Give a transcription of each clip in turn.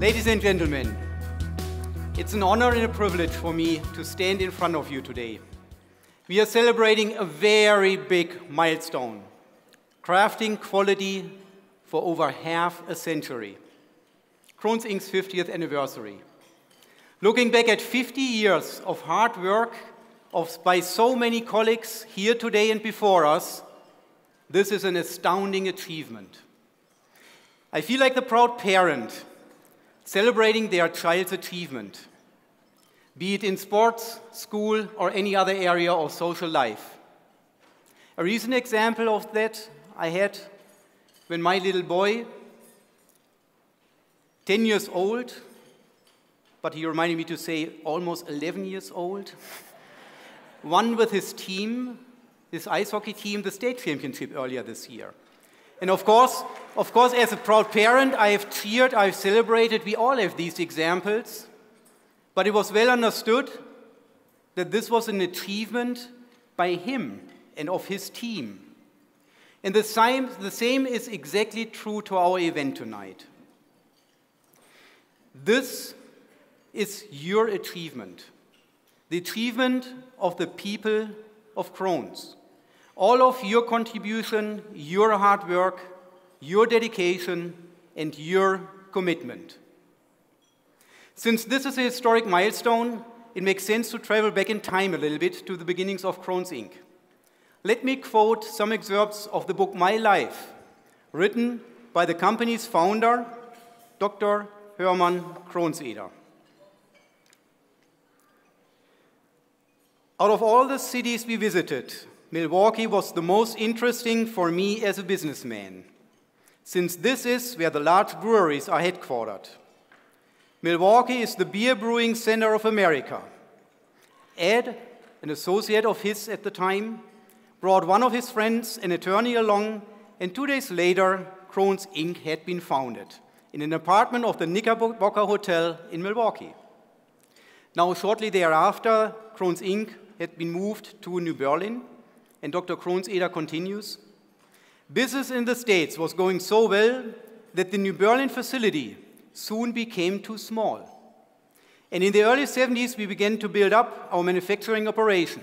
Ladies and gentlemen, it's an honor and a privilege for me to stand in front of you today. We are celebrating a very big milestone, crafting quality for over half a century. Krones Inc's 50th anniversary. Looking back at 50 years of hard work by so many colleagues here today and before us, this is an astounding achievement. I feel like the proud parent celebrating their child's achievement, be it in sports, school, or any other area of social life. A recent example of that I had when my little boy, 10 years old, but he reminded me to say almost 11 years old, won with his team, his ice hockey team, the state championship earlier this year. And of course, as a proud parent, I have cheered, I've celebrated, we all have these examples, but it was well understood that this was an achievement by him and of his team. And the same is exactly true to our event tonight. This is your achievement, the achievement of the people of Krones. All of your contribution, your hard work, your dedication, and your commitment. Since this is a historic milestone, it makes sense to travel back in time a little bit to the beginnings of Krones Inc. Let me quote some excerpts of the book My Life, written by the company's founder, Dr. Hermann Kroneseder. Out of all the cities we visited, Milwaukee was the most interesting for me as a businessman, since this is where the large breweries are headquartered. Milwaukee is the beer brewing center of America. Ed, an associate of his at the time, brought one of his friends, an attorney, along, and 2 days later, Krones Inc. had been founded in an apartment of the Knickerbocker Hotel in Milwaukee. Now, shortly thereafter, Krones Inc. had been moved to New Berlin, and Dr. Kroneseder continues, business in the States was going so well that the New Berlin facility soon became too small. And in the early 70s, we began to build up our manufacturing operation.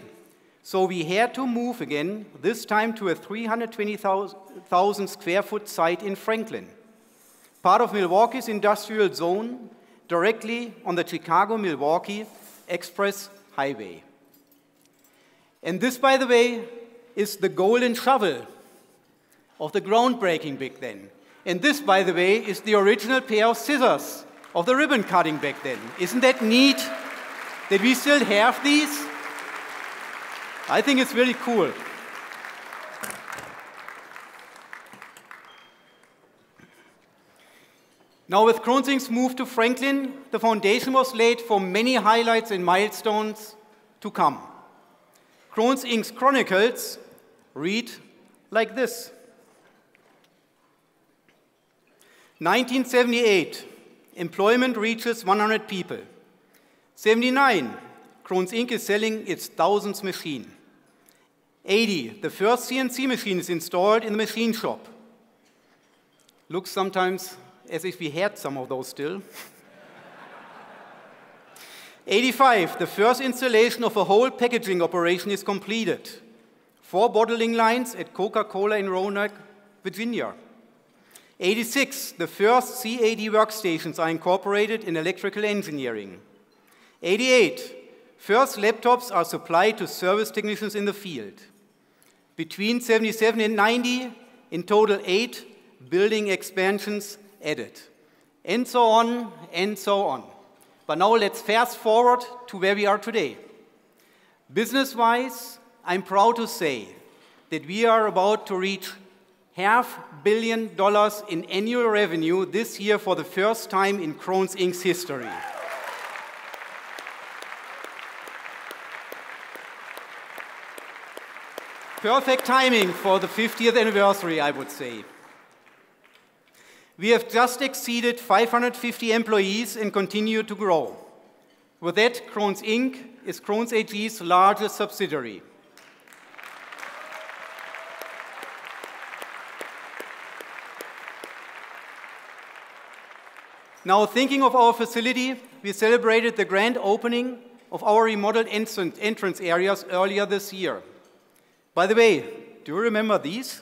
So we had to move again, this time to a 320,000 square foot site in Franklin, part of Milwaukee's industrial zone, directly on the Chicago-Milwaukee Express Highway. And this, by the way, is the golden shovel of the groundbreaking back then. And this, by the way, is the original pair of scissors of the ribbon cutting back then. Isn't that neat that we still have these? I think it's really cool. Now, with Krones Inc's move to Franklin, the foundation was laid for many highlights and milestones to come. Krones Inc's chronicles read like this. 1978, employment reaches 100 people. 79, Krones Inc. is selling its 1000th machine. 80, the first CNC machine is installed in the machine shop. Looks sometimes as if we had some of those still. 85, the first installation of a whole packaging operation is completed. 4 bottling lines at Coca-Cola in Roanoke, Virginia. 86, the first CAD workstations are incorporated in electrical engineering. 88, first laptops are supplied to service technicians in the field. Between 77 and 90, in total 8 building expansions added. And so on, and so on. But now let's fast forward to where we are today. Business-wise, I'm proud to say that we are about to reach $500 million in annual revenue this year for the first time in Krones Inc's history. Perfect timing for the 50th anniversary, I would say. We have just exceeded 550 employees and continue to grow. With that, Krones Inc. is Krones AG's largest subsidiary. Now, thinking of our facility, we celebrated the grand opening of our remodeled entrance areas earlier this year. By the way, do you remember these?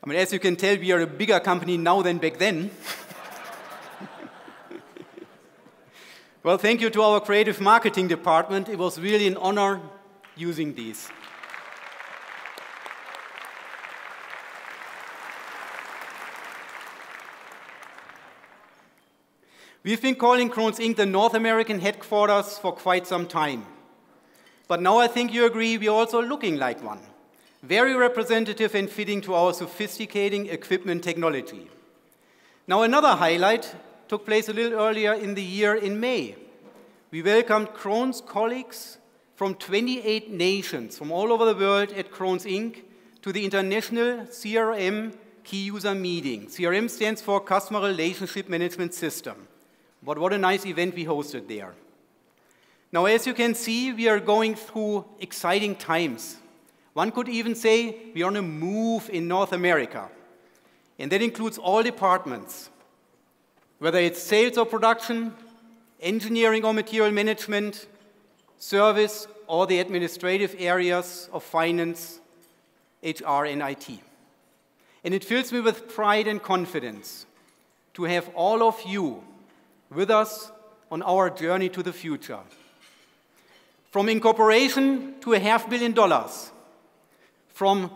I mean, as you can tell, we are a bigger company now than back then. Well, thank you to our creative marketing department. It was really an honor using these. We've been calling Krones Inc. the North American headquarters for quite some time. But now I think you agree we're also looking like one. Very representative and fitting to our sophisticating equipment technology. Now another highlight took place a little earlier in the year in May. We welcomed Krones colleagues from 28 nations from all over the world at Krones Inc. to the International CRM Key User Meeting. CRM stands for Customer Relationship Management System. But what a nice event we hosted there. Now, as you can see, we are going through exciting times. One could even say we are on a move in North America. And that includes all departments, whether it's sales or production, engineering or material management, service, or the administrative areas of finance, HR, and IT. And it fills me with pride and confidence to have all of you with us on our journey to the future. From incorporation to $500 million, from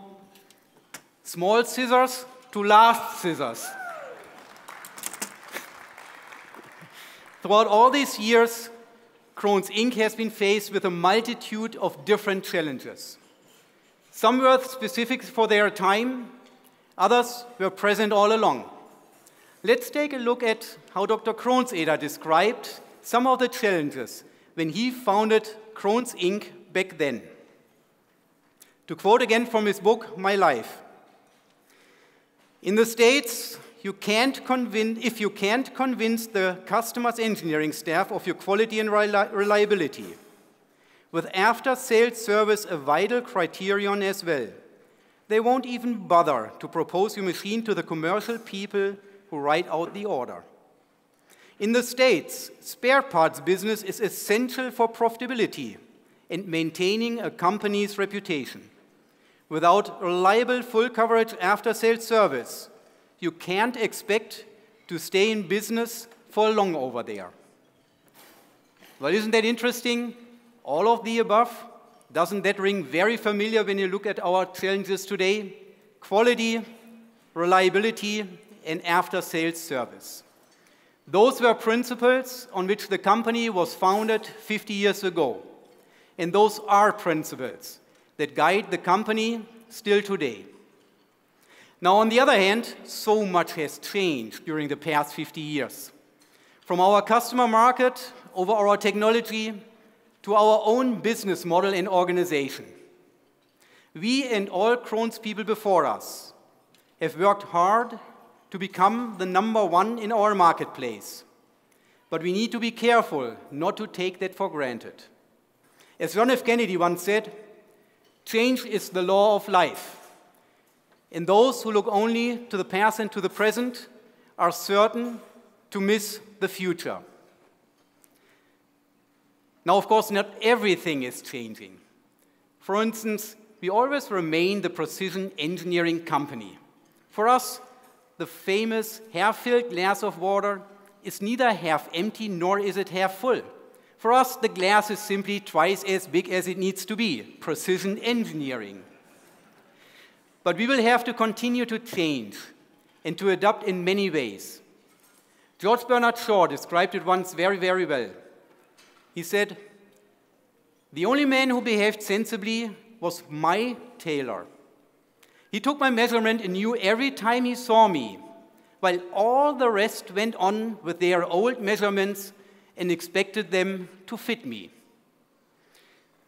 small scissors to last scissors. Throughout all these years, Krones Inc. has been faced with a multitude of different challenges. Some were specific for their time, others were present all along. Let's take a look at how Dr. Krones described some of the challenges when he founded Krones Inc. back then. To quote again from his book, My Life, in the States, if you can't convince the customer's engineering staff of your quality and reliability, with after-sales service a vital criterion as well, they won't even bother to propose your machine to the commercial people who write out the order. In the States, spare parts business is essential for profitability and maintaining a company's reputation. Without reliable full coverage after-sales service, you can't expect to stay in business for long over there. Well, isn't that interesting? All of the above, doesn't that ring very familiar when you look at our challenges today? Quality, reliability, and after-sales service. Those were principles on which the company was founded 50 years ago. And those are principles that guide the company still today. Now, on the other hand, so much has changed during the past 50 years. From our customer market, over our technology, to our own business model and organization. We and all Krones people before us have worked hard to become the #1 in our marketplace. But we need to be careful not to take that for granted. As John F. Kennedy once said, change is the law of life. And those who look only to the past and to the present are certain to miss the future. Now, of course, not everything is changing. For instance, we always remain the precision engineering company. For us, the famous half-filled glass of water is neither half empty nor is it half full. For us, the glass is simply twice as big as it needs to be, precision engineering. But we will have to continue to change and to adapt in many ways. George Bernard Shaw described it once very, very well. He said, "The only man who behaved sensibly was my tailor. He took my measurement and knew every time he saw me, while all the rest went on with their old measurements and expected them to fit me."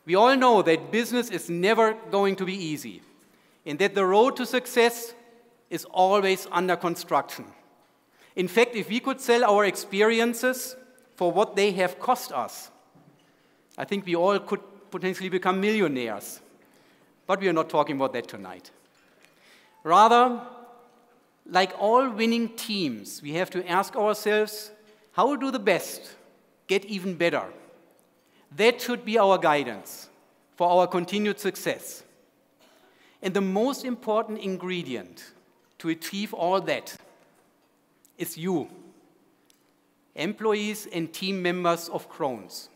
We all know that business is never going to be easy, and that the road to success is always under construction. In fact, if we could sell our experiences for what they have cost us, I think we all could potentially become millionaires. But we are not talking about that tonight. Rather, like all winning teams, we have to ask ourselves, how do the best get even better? That should be our guidance for our continued success. And the most important ingredient to achieve all that is you, employees and team members of Krones.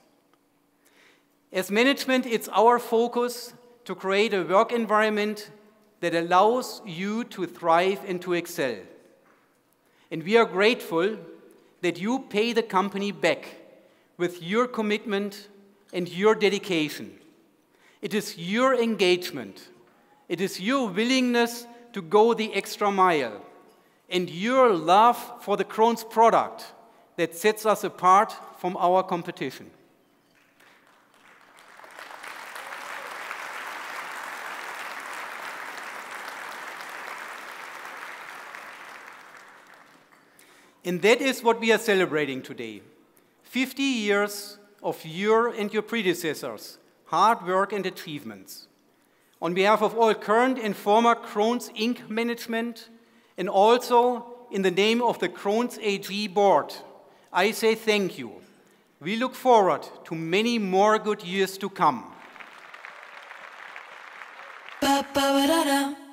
As management, it's our focus to create a work environment that allows you to thrive and to excel. And we are grateful that you pay the company back with your commitment and your dedication. It is your engagement. It is your willingness to go the extra mile and your love for the Krones product that sets us apart from our competition. And that is what we are celebrating today. 50 years of your and your predecessors' hard work and achievements. On behalf of all current and former Krones Inc. management, and also in the name of the Krones AG board, I say thank you. We look forward to many more good years to come. Ba, ba, ba, da, da.